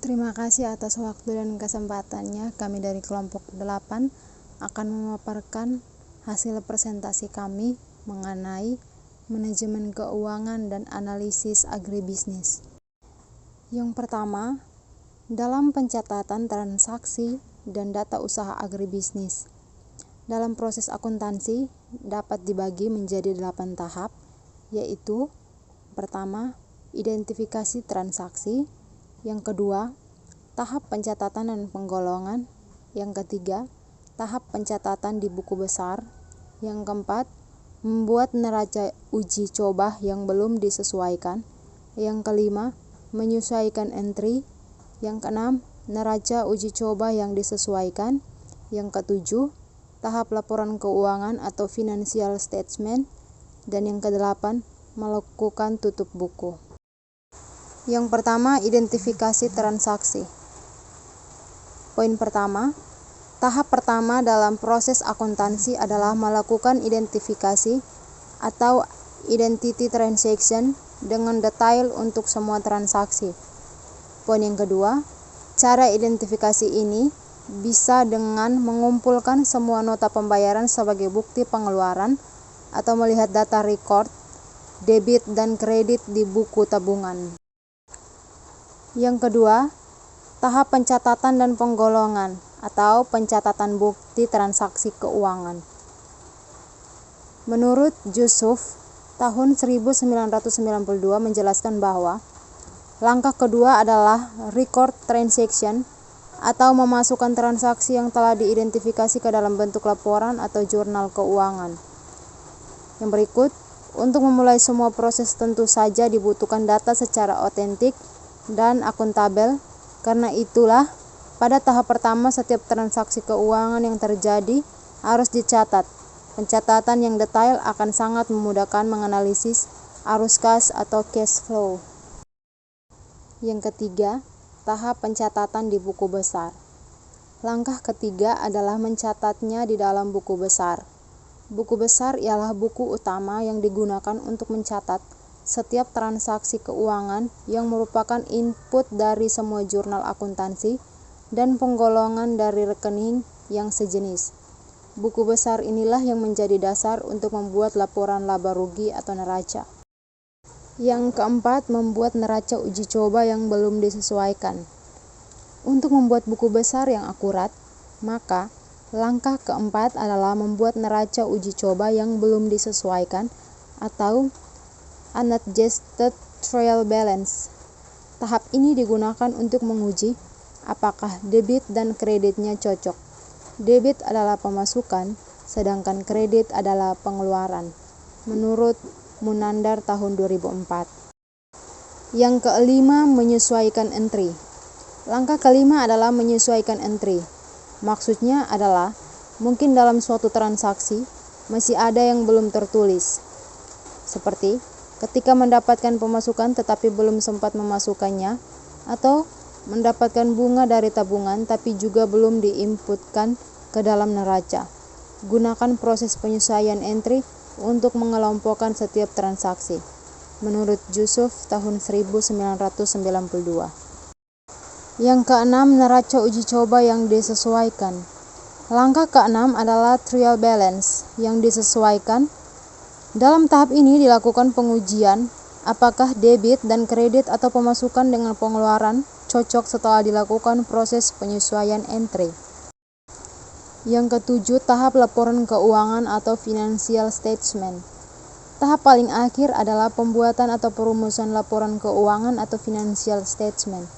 Terima kasih atas waktu dan kesempatannya. Kami dari kelompok 8 akan memaparkan hasil presentasi kami mengenai manajemen keuangan dan analisis agribisnis. Yang pertama, dalam pencatatan transaksi dan data usaha agribisnis. Dalam proses akuntansi dapat dibagi menjadi 8 tahap, yaitu pertama, identifikasi transaksi. Yang kedua, tahap pencatatan dan penggolongan. Yang ketiga, tahap pencatatan di buku besar. Yang keempat, membuat neraca uji coba yang belum disesuaikan. Yang kelima, menyesuaikan entry. Yang keenam, neraca uji coba yang disesuaikan. Yang ketujuh, tahap laporan keuangan atau financial statement. Dan yang kedelapan, melakukan tutup buku. Yang pertama, identifikasi transaksi. Poin pertama, tahap pertama dalam proses akuntansi adalah melakukan identifikasi atau identity transaction dengan detail untuk semua transaksi. Poin yang kedua, cara identifikasi ini bisa dengan mengumpulkan semua nota pembayaran sebagai bukti pengeluaran atau melihat data record, debit dan kredit di buku tabungan. Yang kedua, tahap pencatatan dan penggolongan atau pencatatan bukti transaksi keuangan. Menurut Yusuf, tahun 1992 menjelaskan bahwa langkah kedua adalah record transaction atau memasukkan transaksi yang telah diidentifikasi ke dalam bentuk laporan atau jurnal keuangan. Yang berikut, untuk memulai semua proses tentu saja dibutuhkan data secara otentik dan akuntabel. Karena itulah, pada tahap pertama setiap transaksi keuangan yang terjadi harus dicatat. Pencatatan yang detail akan sangat memudahkan menganalisis arus kas atau cash flow. Yang ketiga, tahap pencatatan di buku besar. Langkah ketiga adalah mencatatnya di dalam buku besar. Buku besar ialah buku utama yang digunakan untuk mencatat setiap transaksi keuangan yang merupakan input dari semua jurnal akuntansi dan penggolongan dari rekening yang sejenis. Buku besar inilah yang menjadi dasar untuk membuat laporan laba rugi atau neraca. Yang keempat, membuat neraca uji coba yang belum disesuaikan. Untuk membuat buku besar yang akurat, maka langkah keempat adalah membuat neraca uji coba yang belum disesuaikan atau unadjusted trial balance. Tahap ini digunakan untuk menguji apakah debit dan kreditnya cocok. Debit adalah pemasukan, sedangkan kredit adalah pengeluaran, menurut Munandar tahun 2004. Yang kelima, menyesuaikan entry. Langkah kelima adalah menyesuaikan entry. Maksudnya adalah, mungkin dalam suatu transaksi masih ada yang belum tertulis. Seperti ketika mendapatkan pemasukan tetapi belum sempat memasukkannya, atau mendapatkan bunga dari tabungan tapi juga belum diinputkan ke dalam neraca. Gunakan proses penyesuaian entry untuk mengelompokkan setiap transaksi. Menurut Yusuf tahun 1992. Yang keenam, neraca uji coba yang disesuaikan. Langkah keenam adalah trial balance yang disesuaikan. Dalam tahap ini dilakukan pengujian apakah debit dan kredit atau pemasukan dengan pengeluaran cocok setelah dilakukan proses penyesuaian entry. Yang ketujuh, tahap laporan keuangan atau financial statement. Tahap paling akhir adalah pembuatan atau perumusan laporan keuangan atau financial statement.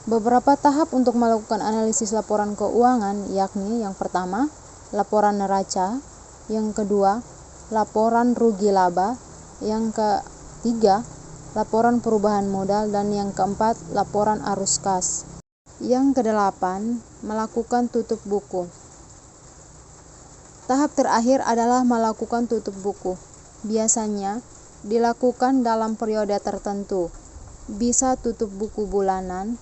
Beberapa tahap untuk melakukan analisis laporan keuangan, yakni yang pertama, laporan neraca, yang kedua, laporan rugi laba, yang ketiga, laporan perubahan modal, dan yang keempat, laporan arus kas. Yang kedelapan, melakukan tutup buku. Tahap terakhir adalah melakukan tutup buku. Biasanya dilakukan dalam periode tertentu, bisa tutup buku bulanan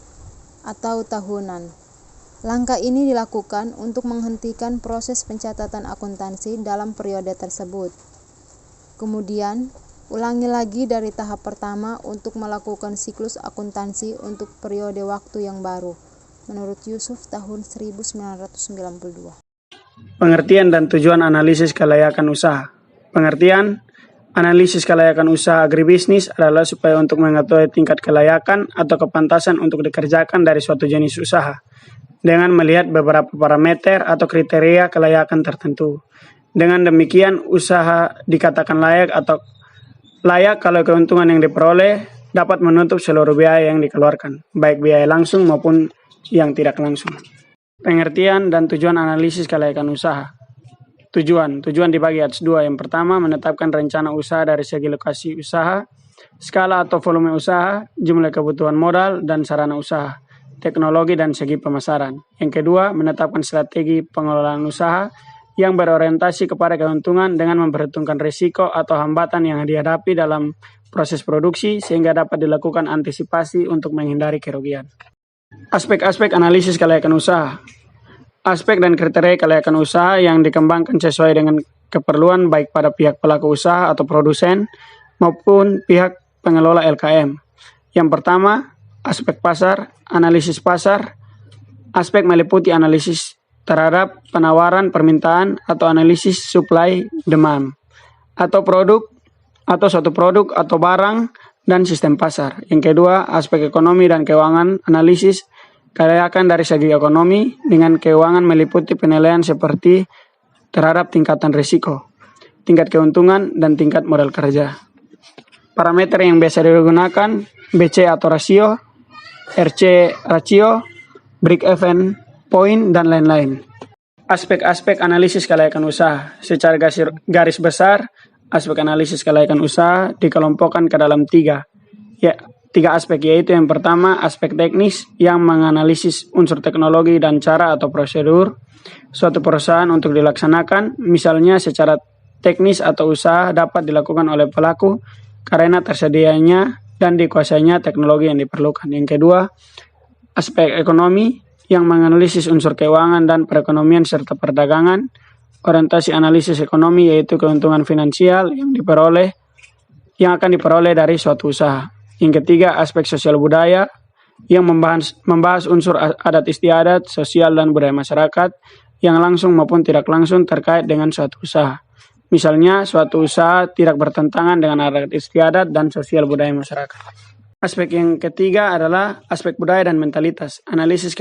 atau tahunan. Langkah ini dilakukan untuk menghentikan proses pencatatan akuntansi dalam periode tersebut. Kemudian, Ulangi lagi dari tahap pertama untuk melakukan siklus akuntansi untuk periode waktu yang baru. Menurut Yusuf tahun 1992. Pengertian dan tujuan analisis kelayakan usaha. Pengertian, analisis kelayakan usaha agribisnis adalah supaya untuk mengetahui tingkat kelayakan atau kepantasan untuk dikerjakan dari suatu jenis usaha dengan melihat beberapa parameter atau kriteria kelayakan tertentu. Dengan demikian, usaha dikatakan layak kalau keuntungan yang diperoleh dapat menutup seluruh biaya yang dikeluarkan, baik biaya langsung maupun yang tidak langsung. Pengertian dan tujuan analisis kelayakan usaha. Tujuan dibagi atas dua. Yang pertama, menetapkan rencana usaha dari segi lokasi usaha, skala atau volume usaha, jumlah kebutuhan modal dan sarana usaha, teknologi dan segi pemasaran. Yang kedua, menetapkan strategi pengelolaan usaha yang berorientasi kepada keuntungan dengan memperhitungkan risiko atau hambatan yang dihadapi dalam proses produksi sehingga dapat dilakukan antisipasi untuk menghindari kerugian. Aspek-aspek analisis kelayakan usaha. Aspek dan kriteria kelayakan usaha yang dikembangkan sesuai dengan keperluan baik pada pihak pelaku usaha atau produsen maupun pihak pengelola LKM. Yang pertama, aspek pasar, analisis pasar. Aspek meliputi analisis terhadap penawaran permintaan atau analisis supply demand atau produk atau suatu produk atau barang dan sistem pasar. Yang kedua, aspek ekonomi dan keuangan, analisis kelayakan dari segi ekonomi dengan keuangan meliputi penilaian seperti terhadap tingkatan risiko, tingkat keuntungan, dan tingkat modal kerja. Parameter yang biasa digunakan BC atau rasio, RC rasio, break-even point, dan lain-lain. Aspek-aspek analisis kelayakan usaha. Secara garis besar, aspek analisis kelayakan usaha dikelompokkan ke dalam tiga aspek, yaitu yang pertama aspek teknis yang menganalisis unsur teknologi dan cara atau prosedur suatu perusahaan untuk dilaksanakan, misalnya secara teknis atau usaha dapat dilakukan oleh pelaku karena tersedianya dan dikuasainya teknologi yang diperlukan. Yang kedua, aspek ekonomi yang menganalisis unsur keuangan dan perekonomian serta perdagangan. Orientasi analisis ekonomi yaitu keuntungan finansial yang akan diperoleh dari suatu usaha. Yang ketiga, aspek sosial budaya yang membahas unsur adat istiadat, sosial dan budaya masyarakat yang langsung maupun tidak langsung terkait dengan suatu usaha. Misalnya, suatu usaha tidak bertentangan dengan adat istiadat dan sosial budaya masyarakat. Aspek yang ketiga adalah aspek budaya dan mentalitas. Analisis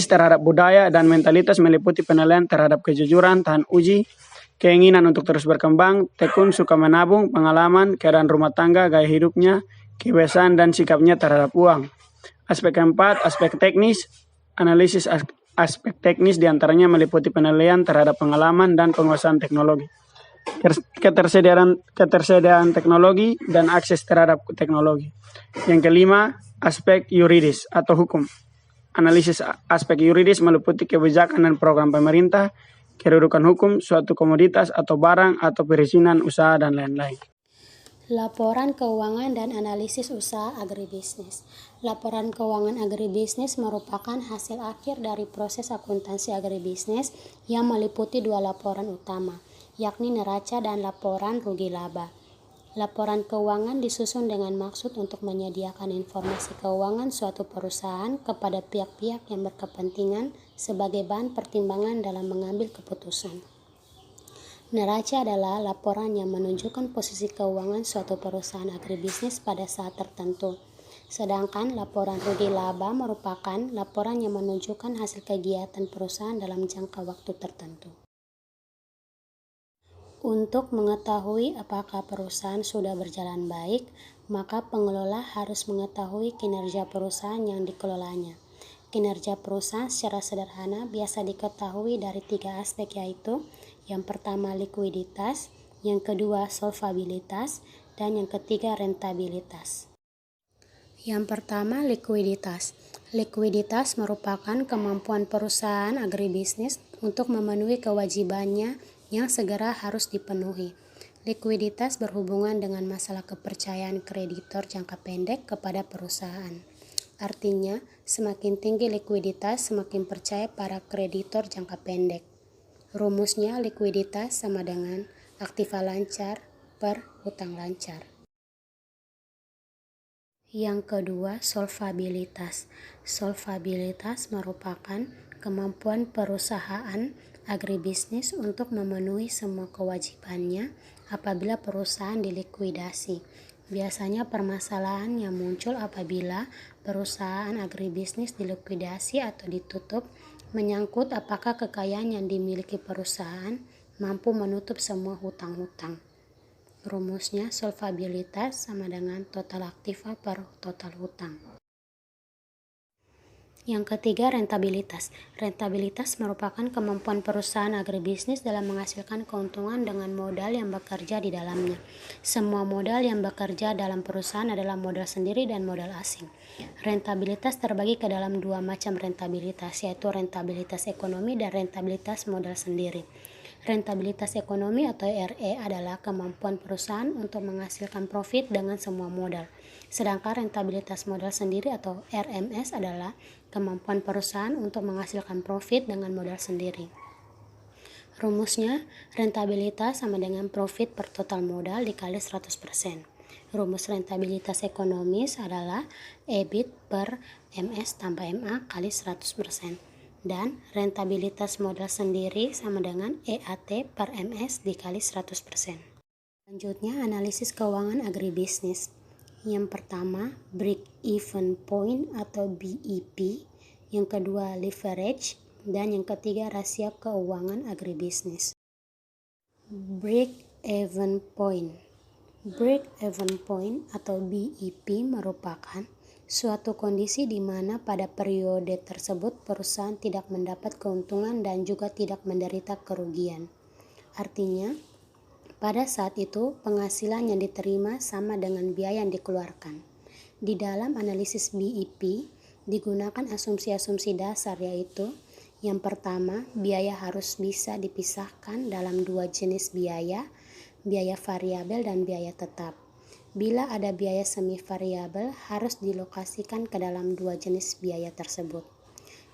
terhadap budaya dan mentalitas meliputi penilaian terhadap kejujuran, tahan uji, keinginan untuk terus berkembang, tekun, suka menabung, pengalaman, keadaan rumah tangga, gaya hidupnya, kebiasaan dan sikapnya terhadap uang. Aspek keempat, aspek teknis. Analisis aspek teknis diantaranya meliputi penilaian terhadap pengalaman dan penguasaan teknologi, ketersediaan teknologi dan akses terhadap teknologi. Yang kelima, aspek yuridis atau hukum. Analisis aspek yuridis meliputi kebijakan dan program pemerintah, kedudukan hukum, suatu komoditas atau barang atau perizinan usaha dan lain-lain. Laporan keuangan dan analisis usaha agribisnis. Laporan keuangan agribisnis merupakan hasil akhir dari proses akuntansi agribisnis yang meliputi dua laporan utama, yakni neraca dan laporan rugi laba. Laporan keuangan disusun dengan maksud untuk menyediakan informasi keuangan suatu perusahaan kepada pihak-pihak yang berkepentingan sebagai bahan pertimbangan dalam mengambil keputusan. Neraca adalah laporan yang menunjukkan posisi keuangan suatu perusahaan agribisnis pada saat tertentu. Sedangkan laporan rugi laba merupakan laporan yang menunjukkan hasil kegiatan perusahaan dalam jangka waktu tertentu. Untuk mengetahui apakah perusahaan sudah berjalan baik, maka pengelola harus mengetahui kinerja perusahaan yang dikelolanya. Kinerja perusahaan secara sederhana biasa diketahui dari tiga aspek, yaitu yang pertama likuiditas, yang kedua solvabilitas, dan yang ketiga rentabilitas. Yang pertama likuiditas. Likuiditas merupakan kemampuan perusahaan agribisnis untuk memenuhi kewajibannya yang segera harus dipenuhi. Likuiditas berhubungan dengan masalah kepercayaan kreditor jangka pendek kepada perusahaan. Artinya, semakin tinggi likuiditas, semakin percaya para kreditor jangka pendek. Rumusnya, likuiditas sama dengan aktiva lancar per hutang lancar. Yang kedua, solvabilitas. Solvabilitas merupakan kemampuan perusahaan agribisnis untuk memenuhi semua kewajibannya apabila perusahaan dilikuidasi. Biasanya permasalahan yang muncul apabila perusahaan agribisnis dilikuidasi atau ditutup menyangkut apakah kekayaan yang dimiliki perusahaan mampu menutup semua hutang-hutang. Rumusnya, solvabilitas sama dengan total aktiva per total hutang. Yang ketiga, rentabilitas. Rentabilitas merupakan kemampuan perusahaan agribisnis dalam menghasilkan keuntungan dengan modal yang bekerja di dalamnya. Semua modal yang bekerja dalam perusahaan adalah modal sendiri dan modal asing. Rentabilitas terbagi ke dalam dua macam rentabilitas, yaitu rentabilitas ekonomi dan rentabilitas modal sendiri. Rentabilitas ekonomi atau RE adalah kemampuan perusahaan untuk menghasilkan profit dengan semua modal. Sedangkan rentabilitas modal sendiri atau RMS adalah kemampuan perusahaan untuk menghasilkan profit dengan modal sendiri. Rumusnya, rentabilitas sama dengan profit per total modal dikali 100%. Rumus rentabilitas ekonomis adalah EBIT per MS tambah MA kali 100%. Dan rentabilitas modal sendiri sama dengan EAT per MS dikali 100%. Selanjutnya, analisis keuangan agribisnis. Yang pertama, break-even point atau BEP. Yang kedua, leverage. Dan yang ketiga, rasio keuangan agribisnis. Break-even point. Break-even point atau BEP merupakan suatu kondisi di mana pada periode tersebut perusahaan tidak mendapat keuntungan dan juga tidak menderita kerugian. Artinya, pada saat itu penghasilan yang diterima sama dengan biaya yang dikeluarkan. Di dalam analisis BEP digunakan asumsi-asumsi dasar, yaitu yang pertama, biaya harus bisa dipisahkan dalam dua jenis biaya variabel dan biaya tetap. Bila ada biaya semi variabel, harus dilokasikan ke dalam dua jenis biaya tersebut.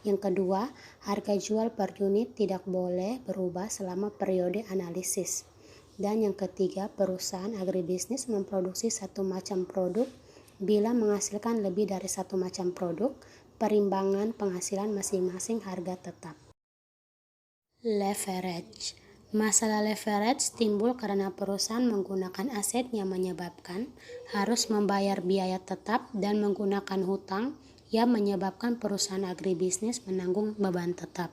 Yang kedua, harga jual per unit tidak boleh berubah selama periode analisis. Dan yang ketiga, perusahaan agribisnis memproduksi satu macam produk. Bila menghasilkan lebih dari satu macam produk, perimbangan penghasilan masing-masing harga tetap. Leverage. Masalah leverage timbul karena perusahaan menggunakan aset yang menyebabkan harus membayar biaya tetap dan menggunakan hutang yang menyebabkan perusahaan agribisnis menanggung beban tetap.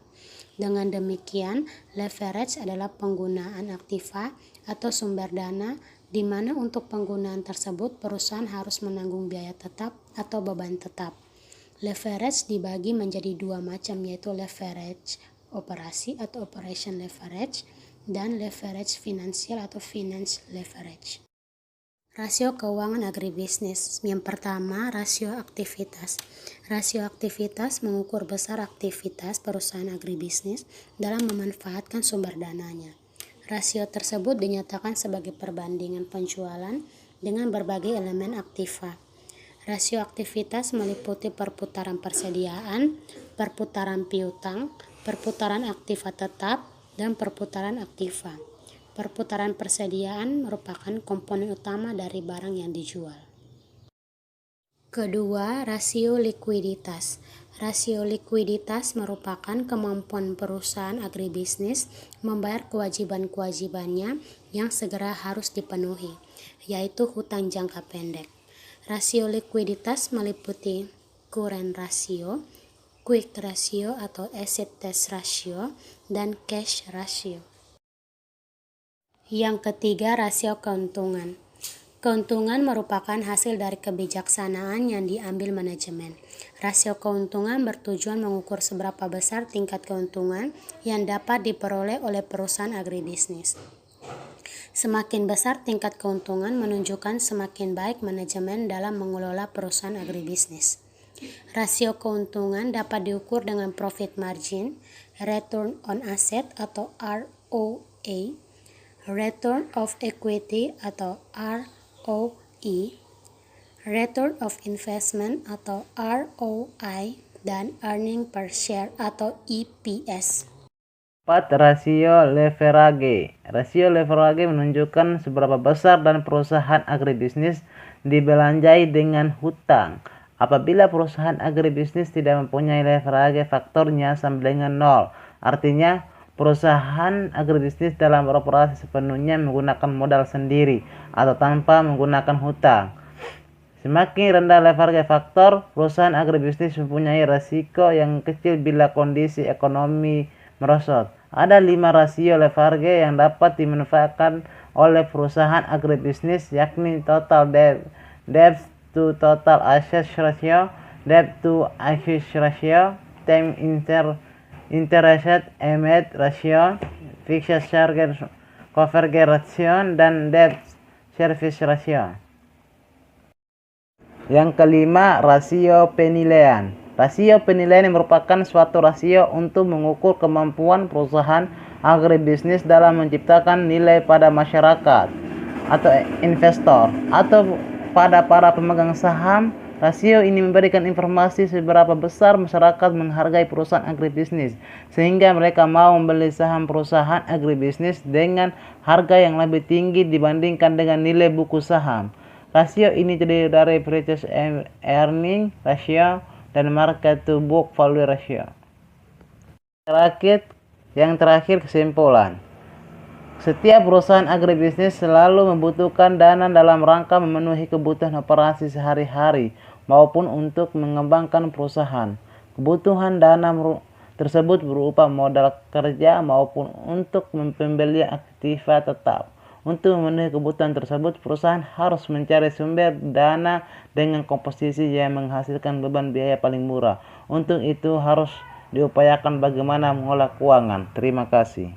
Dengan demikian, leverage adalah penggunaan aktiva atau sumber dana di mana untuk penggunaan tersebut perusahaan harus menanggung biaya tetap atau beban tetap. Leverage dibagi menjadi dua macam, yaitu leverage operasi atau operation leverage dan leverage finansial atau finance leverage. Rasio keuangan agribisnis. Yang pertama, rasio aktivitas. Rasio aktivitas mengukur besar aktivitas perusahaan agribisnis dalam memanfaatkan sumber dananya. Rasio tersebut dinyatakan sebagai perbandingan penjualan dengan berbagai elemen aktiva. Rasio aktivitas meliputi perputaran persediaan, perputaran piutang, perputaran aktiva tetap, dan perputaran aktiva. Perputaran persediaan merupakan komponen utama dari barang yang dijual. Kedua, rasio likuiditas. Rasio likuiditas merupakan kemampuan perusahaan agribisnis membayar kewajiban-kewajibannya yang segera harus dipenuhi, yaitu hutang jangka pendek. Rasio likuiditas meliputi current ratio, quick ratio atau asset test ratio, dan cash ratio. Yang ketiga, rasio keuntungan. Keuntungan merupakan hasil dari kebijaksanaan yang diambil manajemen. Rasio keuntungan bertujuan mengukur seberapa besar tingkat keuntungan yang dapat diperoleh oleh perusahaan agribisnis. Semakin besar tingkat keuntungan menunjukkan semakin baik manajemen dalam mengelola perusahaan agribisnis. Rasio keuntungan dapat diukur dengan profit margin, return on asset atau ROA, return of equity atau ROE, return of investment atau ROI, dan earning per share atau EPS. 4. Rasio leverage. Rasio leverage menunjukkan seberapa besar dan perusahaan agribisnis dibelanjai dengan hutang. Apabila perusahaan agribisnis tidak mempunyai leverage, faktornya sama dengan 0. Artinya, perusahaan agribisnis dalam beroperasi sepenuhnya menggunakan modal sendiri atau tanpa menggunakan hutang. Semakin rendah leverage faktor, perusahaan agribisnis mempunyai risiko yang kecil bila kondisi ekonomi merosot. Ada 5 rasio leverage yang dapat dimanfaatkan oleh perusahaan agribisnis, yakni total debt to total assets ratio, debt to equity ratio, time interest payment ratio, fixed charge coverage ratio, dan debt service ratio. Yang kelima, rasio penilaian. Rasio penilaian merupakan suatu rasio untuk mengukur kemampuan perusahaan agribisnis dalam menciptakan nilai pada masyarakat atau investor atau pada para pemegang saham. Rasio ini memberikan informasi seberapa besar masyarakat menghargai perusahaan agribisnis sehingga mereka mau membeli saham perusahaan agribisnis dengan harga yang lebih tinggi dibandingkan dengan nilai buku saham. Rasio ini terdiri dari price earning ratio dan market to book value ratio. Yang terakhir kesimpulan. Setiap perusahaan agribisnis selalu membutuhkan dana dalam rangka memenuhi kebutuhan operasi sehari-hari maupun untuk mengembangkan perusahaan. Kebutuhan dana tersebut berupa modal kerja maupun untuk pembelian aktiva tetap. Untuk memenuhi kebutuhan tersebut, perusahaan harus mencari sumber dana dengan komposisi yang menghasilkan beban biaya paling murah. Untuk itu harus diupayakan bagaimana mengolah keuangan. Terima kasih.